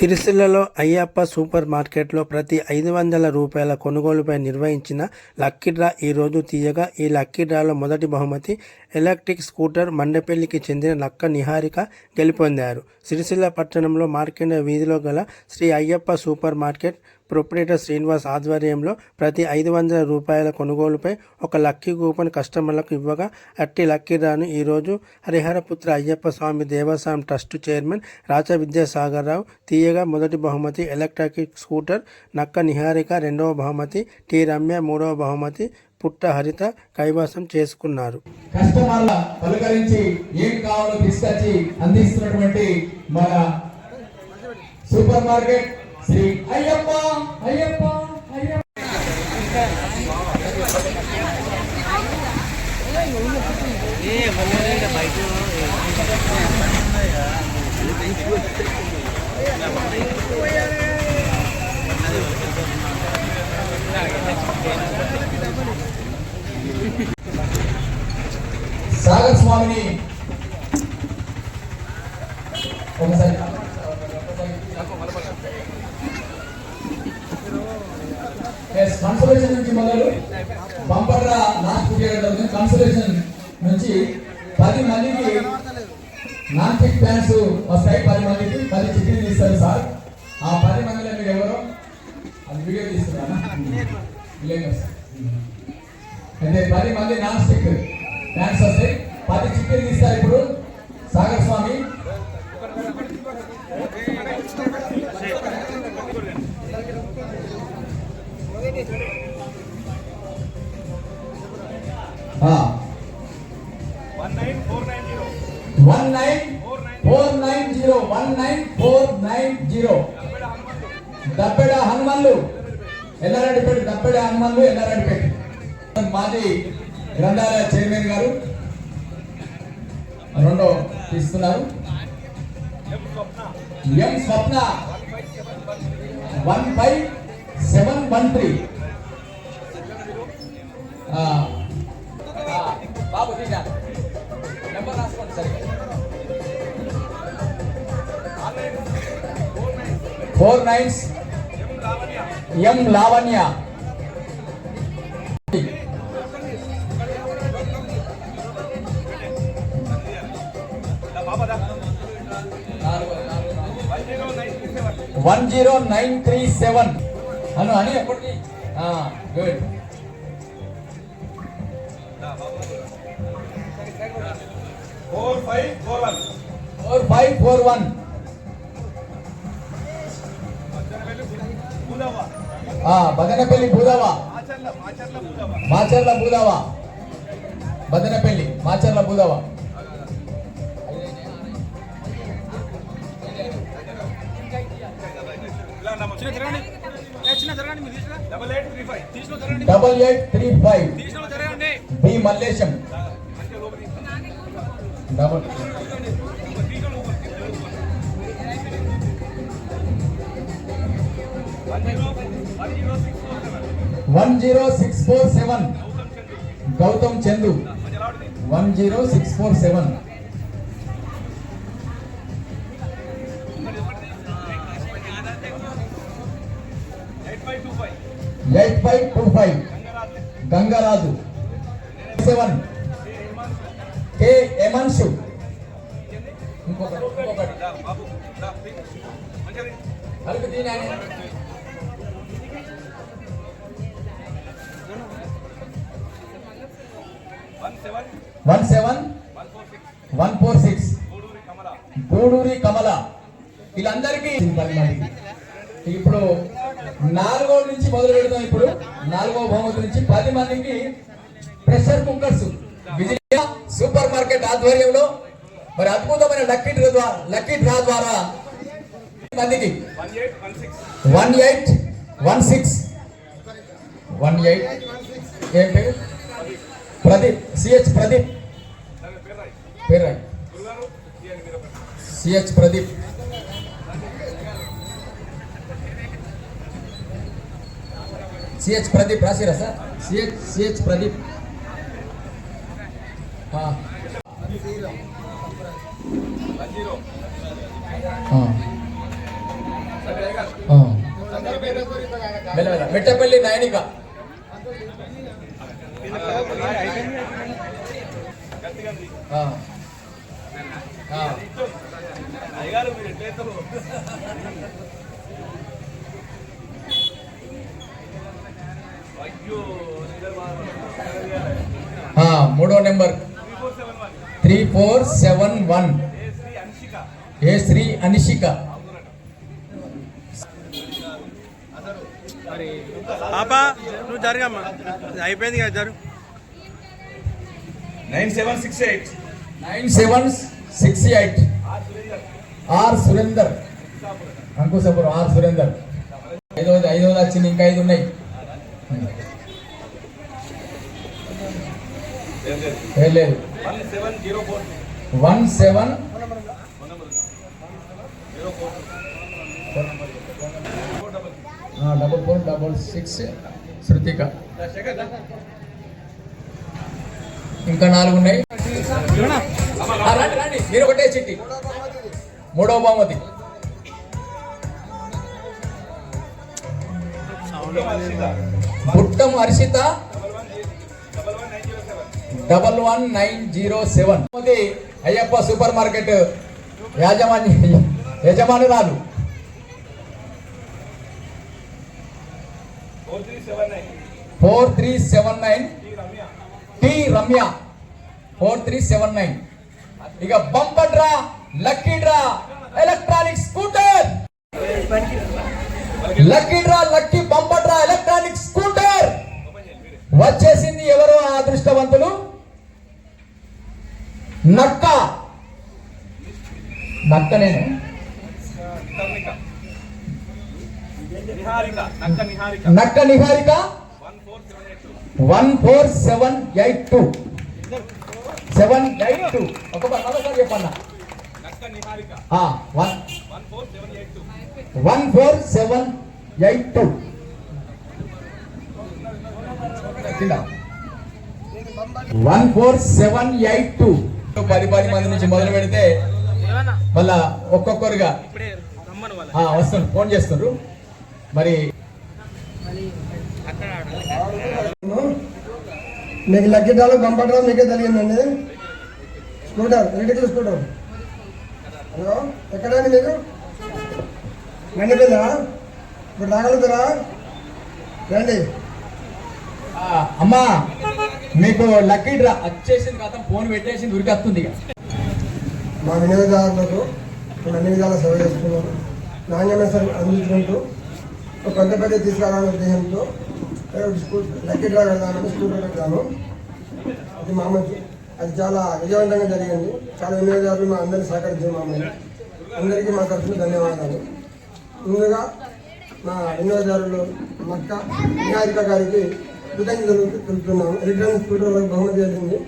సిరిసిల్లలో అయ్యప్ప సూపర్ మార్కెట్లో ప్రతి 500 రూపాయల కొనుగోలుపై నిర్వహించిన లక్కీ డ్రా ఈరోజు తీయగా ఈ లక్కీ డ్రాలో మొదటి బహుమతి ఎలక్ట్రిక్ స్కూటర్ మండపల్లికి చెందిన నక్క నిహారిక గెలుపొందారు. సిరిసిల్ల పట్టణంలో మార్కెండ వీధిలో గల Shri Ayyappa super market proprietor Srinivas ఆధ్వర్యంలో ప్రతి 500 రూపాయల కొనుగోలుపై ఒక లక్కీ కూపన్ కస్టమర్లకు ఇవ్వగా అట్టి లక్కీ డ్రాను ఈరోజు హరిహరపుత్ర అయ్యప్ప స్వామి దేవస్థానం ట్రస్ట్ చైర్మన్ రాచ విద్యాసాగర్ రావు తీయగా మొదటి బహుమతి ఎలక్ట్రిక్ స్కూటర్ నక్క నిహారిక, రెండవ బహుమతి టి రమ్య, మూడవ బహుమతి పుట్ట హరిత కైవసం చేసుకున్నారు. కస్టమర్ల పలకరించి ఏం కావాలో తీసుకొచ్చి అందిస్తున్నటువంటి మన సూపర్ మార్కెట్ శ్రీ అయ్యప్ప అయ్యప్ప అయ్యప్ప సాగర్ స్వామిని ఒకసారి కన్సలేషన్ నుంచి మొదలు బంపర్రా లాస్ట్ పీరియడ్ కన్సలేషన్ నుంచి 10 మందికి నాన్ ఫిక్ ప్లాన్స్ వస్తాయి. 10 మందికి 10 చిట్టీలు తీస్తారు సార్. ఆ 10 మందిలో మీరు ఎవరో అది వీడియో తీస్తున్నారా? అయితే 10 మంది నాన్ స్టిక్ ప్లాన్స్ వస్తాయి. 10 చిట్టీలు తీస్తారు. ఇప్పుడు సాగర్ స్వామి దప్పెడ హనుమన్లు ఎల్లారెడ్డిపేట, దప్పెడ హనుమన్లు ఎల్లారెడ్డిపేట. మాజీ గ్రంథాలయ చైర్మన్ గారు రెండో తీస్తున్నారు. ఎం స్వప్న 15713 బాబు నెంబర్ రాసుకోండి సరే. 49 ఎం లావణ్య 10937 అను అని ఎప్పటికి గుడ్. 4541 బదనపల్లి భూదవా, మాచర్ల భూదవా, బదనపల్లి మాచర్ల భూదవా. 8835 బి మల్లేశం 10647 గౌతమ్ చందు 10647 8525 గంగరాజు 7 కే ఎమన్షు ఇంకొకటి 17146 గూడూరి కమల. వీళ్ళందరికీ 10 మందికి. ఇప్పుడు 4వ నుంచి మొదలు పెడతాం. ఇప్పుడు 4వ బహుమతి నుంచి 10 మందికి ప్రెషర్ కుక్కర్స్ విజయ సూపర్ మార్కెట్ ఆధ్వర్యంలో మరి అద్భుతమైన లక్కీ డ్రా ద్వారా మందికి 1816 ఏం పేరు? ప్రదీప్, సిహెచ్ ప్రదీప్ పేరు రండి. సిహెచ్ ప్రదీప్ రాసిరా సార్? సిహెచ్ ప్రదీప్ మెట్టపల్లి నయనిక మూడో నెంబర్ 3471 ఏ శ్రీ అనిషిక పాపా నువ్వు జరగమ్మా అయిపోయింది కదా జరుగు 9768 ఆర్ సురేందర్ అంకుశపురం ఆర్ సురేందర్ ఐదోది వచ్చింది ఇంకా 5 ఉన్నాయి లేదు 174466 శృతిక ఇంకా 4 ఉన్నాయి రండి మీరు ఒకటే చిట్టి మూడవ బహుమతి బుట్టం హర్షిత 11907 అయ్యప్ప సూపర్ మార్కెట్ యజమానురాలు 4379 టి రమ్య 4379 ఇక bumper draw lucky draw electronic scooter lucky bumper draw electronic scooter వచ్చేసింది. ఎవరు ఆ అదృష్టవంతులు? నక్క నేను నక్క నిహారిక 14782 ఒకసారి చెప్పన్నా 14782 14782 10 మంది నుంచి మొదలు పెడితే మళ్ళా ఒక్కొక్కరుగా వస్తారు ఫోన్ చేస్తున్నారు. మరి మీకు లక్కీ డ్రాలో బంపర్ మీకే తెలియదండి. Scooter electrical scooter. హలో ఎక్కడండి మీరు? మండిపోయిందా? ఇప్పుడు రాగలుగుతారా? రండి. అమ్మా మీకు లక్కీ డ్రా వచ్చేసింది కదా, ఫోన్ పెట్టేసింది ఉరికొస్తుంది. మా వినియోగదారులకు మేము అన్ని విధాలా సేవ చేస్తున్నాము. నాణ్యమైన సరుకు అందించుకుంటూ పెద్ద తీసుకురావాలనే ఉద్దేశంతో లక్కీ డ్రా వెళ్దామని స్కూటర్ పెట్టాము. అది మామూలు అది చాలా విజయవంతంగా జరిగింది. చాలా వినియోగదారులు మా అందరినీ సహకరించారు. అందరికీ మా తరఫున ధన్యవాదాలు. ముందుగా మా వినియోగదారులు మక్క నిహారిక గారికి కృతజ్ఞతలు తెలుపుతున్నాము. ఎలక్ట్రానిక్ స్కూటర్ వాళ్ళకి బహుమతి వెళ్ళింది.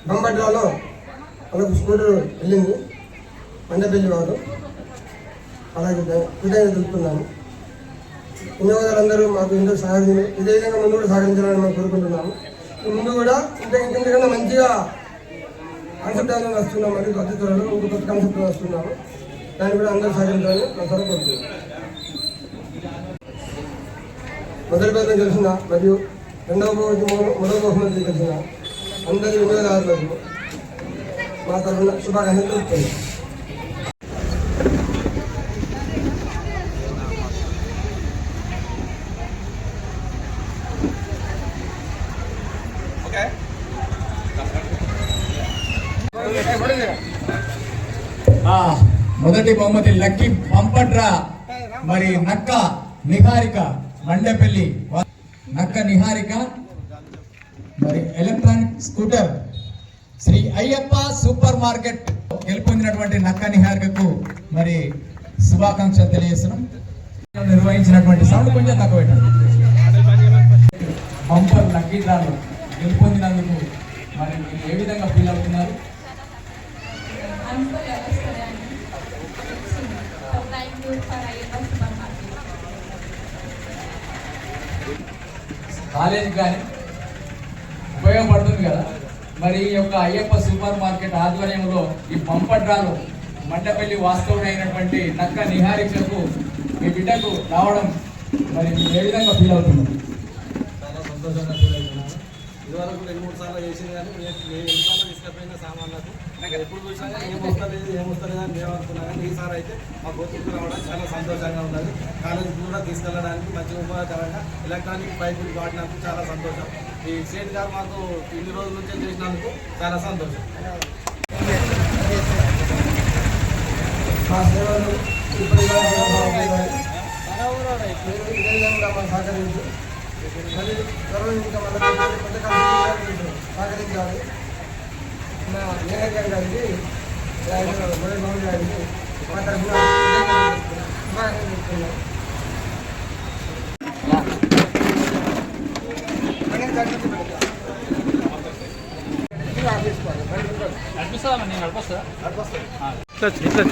బంపర్ డ్రాలో వాళ్ళకు స్కూటర్ వెళ్ళింది. మండపల్లి వారు అలాగే కృతజ్ఞతలు తెలుపుతున్నాము. వినియోగదారులందరూ మాకు ఇందుకు సహకరించారు. ఇదే విధంగా ముందు కూడా సహకరించాలని మేము కోరుకుంటున్నాము. ముందు కూడా ఇంతకన్నా మంచిగా కాన్సెప్ట్ వస్తున్నాం. మరియు అతి త్వరలో ఇంకో కొత్త కాన్సెప్ట్ వస్తున్నాము. దాన్ని కూడా అందరూ సహకరించాలని నా తరఫు కోరుతున్నాను. మొదటి బహుమతి తెలిసిన మరియు రెండవ బహుమతి తెలిసిన అందరి వినియోగదారులకు మా తరఫున శుభాకాంక్షలు తెలుపుతున్నాను. మొదటి బహుమతి లక్కీ బంపర్ డ్రా మరి నక్క నిహారిక మండపల్లి నక్క నిహారిక మరి electronic scooter Sri Ayyappa super market గెలుపొందినటువంటి నక్క నిహారికకు మరి శుభాకాంక్షలు తెలియజేస్తున్నాం. నిర్వహించినటువంటి సౌండ్ కొంచెం తక్కువ పెట్టండి. బంపర్ లక్కీ డ్రాలో గెలుపొందినందుకు మరి మీరు ఏ విధంగా ఫీల్ అవుతున్నారు? కాలేజీ కానీ ఉపయోగపడుతుంది కదా. మరి ఈ యొక్క అయ్యప్ప సూపర్ మార్కెట్ ఆధ్వర్యంలో ఈ బంపర్ డ్రాలో మండపల్లి వాస్తవుడైనటువంటి నక్క నిహారికకు మీ బిడ్డకు రావడం మరి మీరు ఏ విధంగా ఫీల్ అవుతున్నారు? చాలా సంతోషంగా ఫీల్ అవుతున్నాను. ఇదివరకు 2-3 సార్లు చేసింది కానీ నేను ఎన్నిసార్లు తీసుకుపోయిన సామాన్లకు నాకు ఎప్పుడు చూసినా కానీ ఏమొస్తలేదు అని మేము అనుకున్నాం. కానీ ఈసారి అయితే మా గోతుకు రావడం చాలా సంతోషంగా ఉన్నది. కాలేజీకి కూడా తీసుకెళ్ళడానికి మంచి ఉపయోగకరంగా ఎలక్ట్రానిక్ పైపులు వాడినందుకు చాలా సంతోషం. ఈ సేట్ గారు మాకు ఇన్ని రోజుల నుంచే చేసినందుకు చాలా సంతోషం. మా సేవలు ఇప్పుడు ఇదే విధంగా మనం సహకరించి మరి త్వరలో ఇంకా సహకరించాలి. మా మేనేజర్ గారికి మొదటి బాబు గారికి మా తరఫున నడిపిస్తామని నేను నడిపిస్తా. ఇట్లా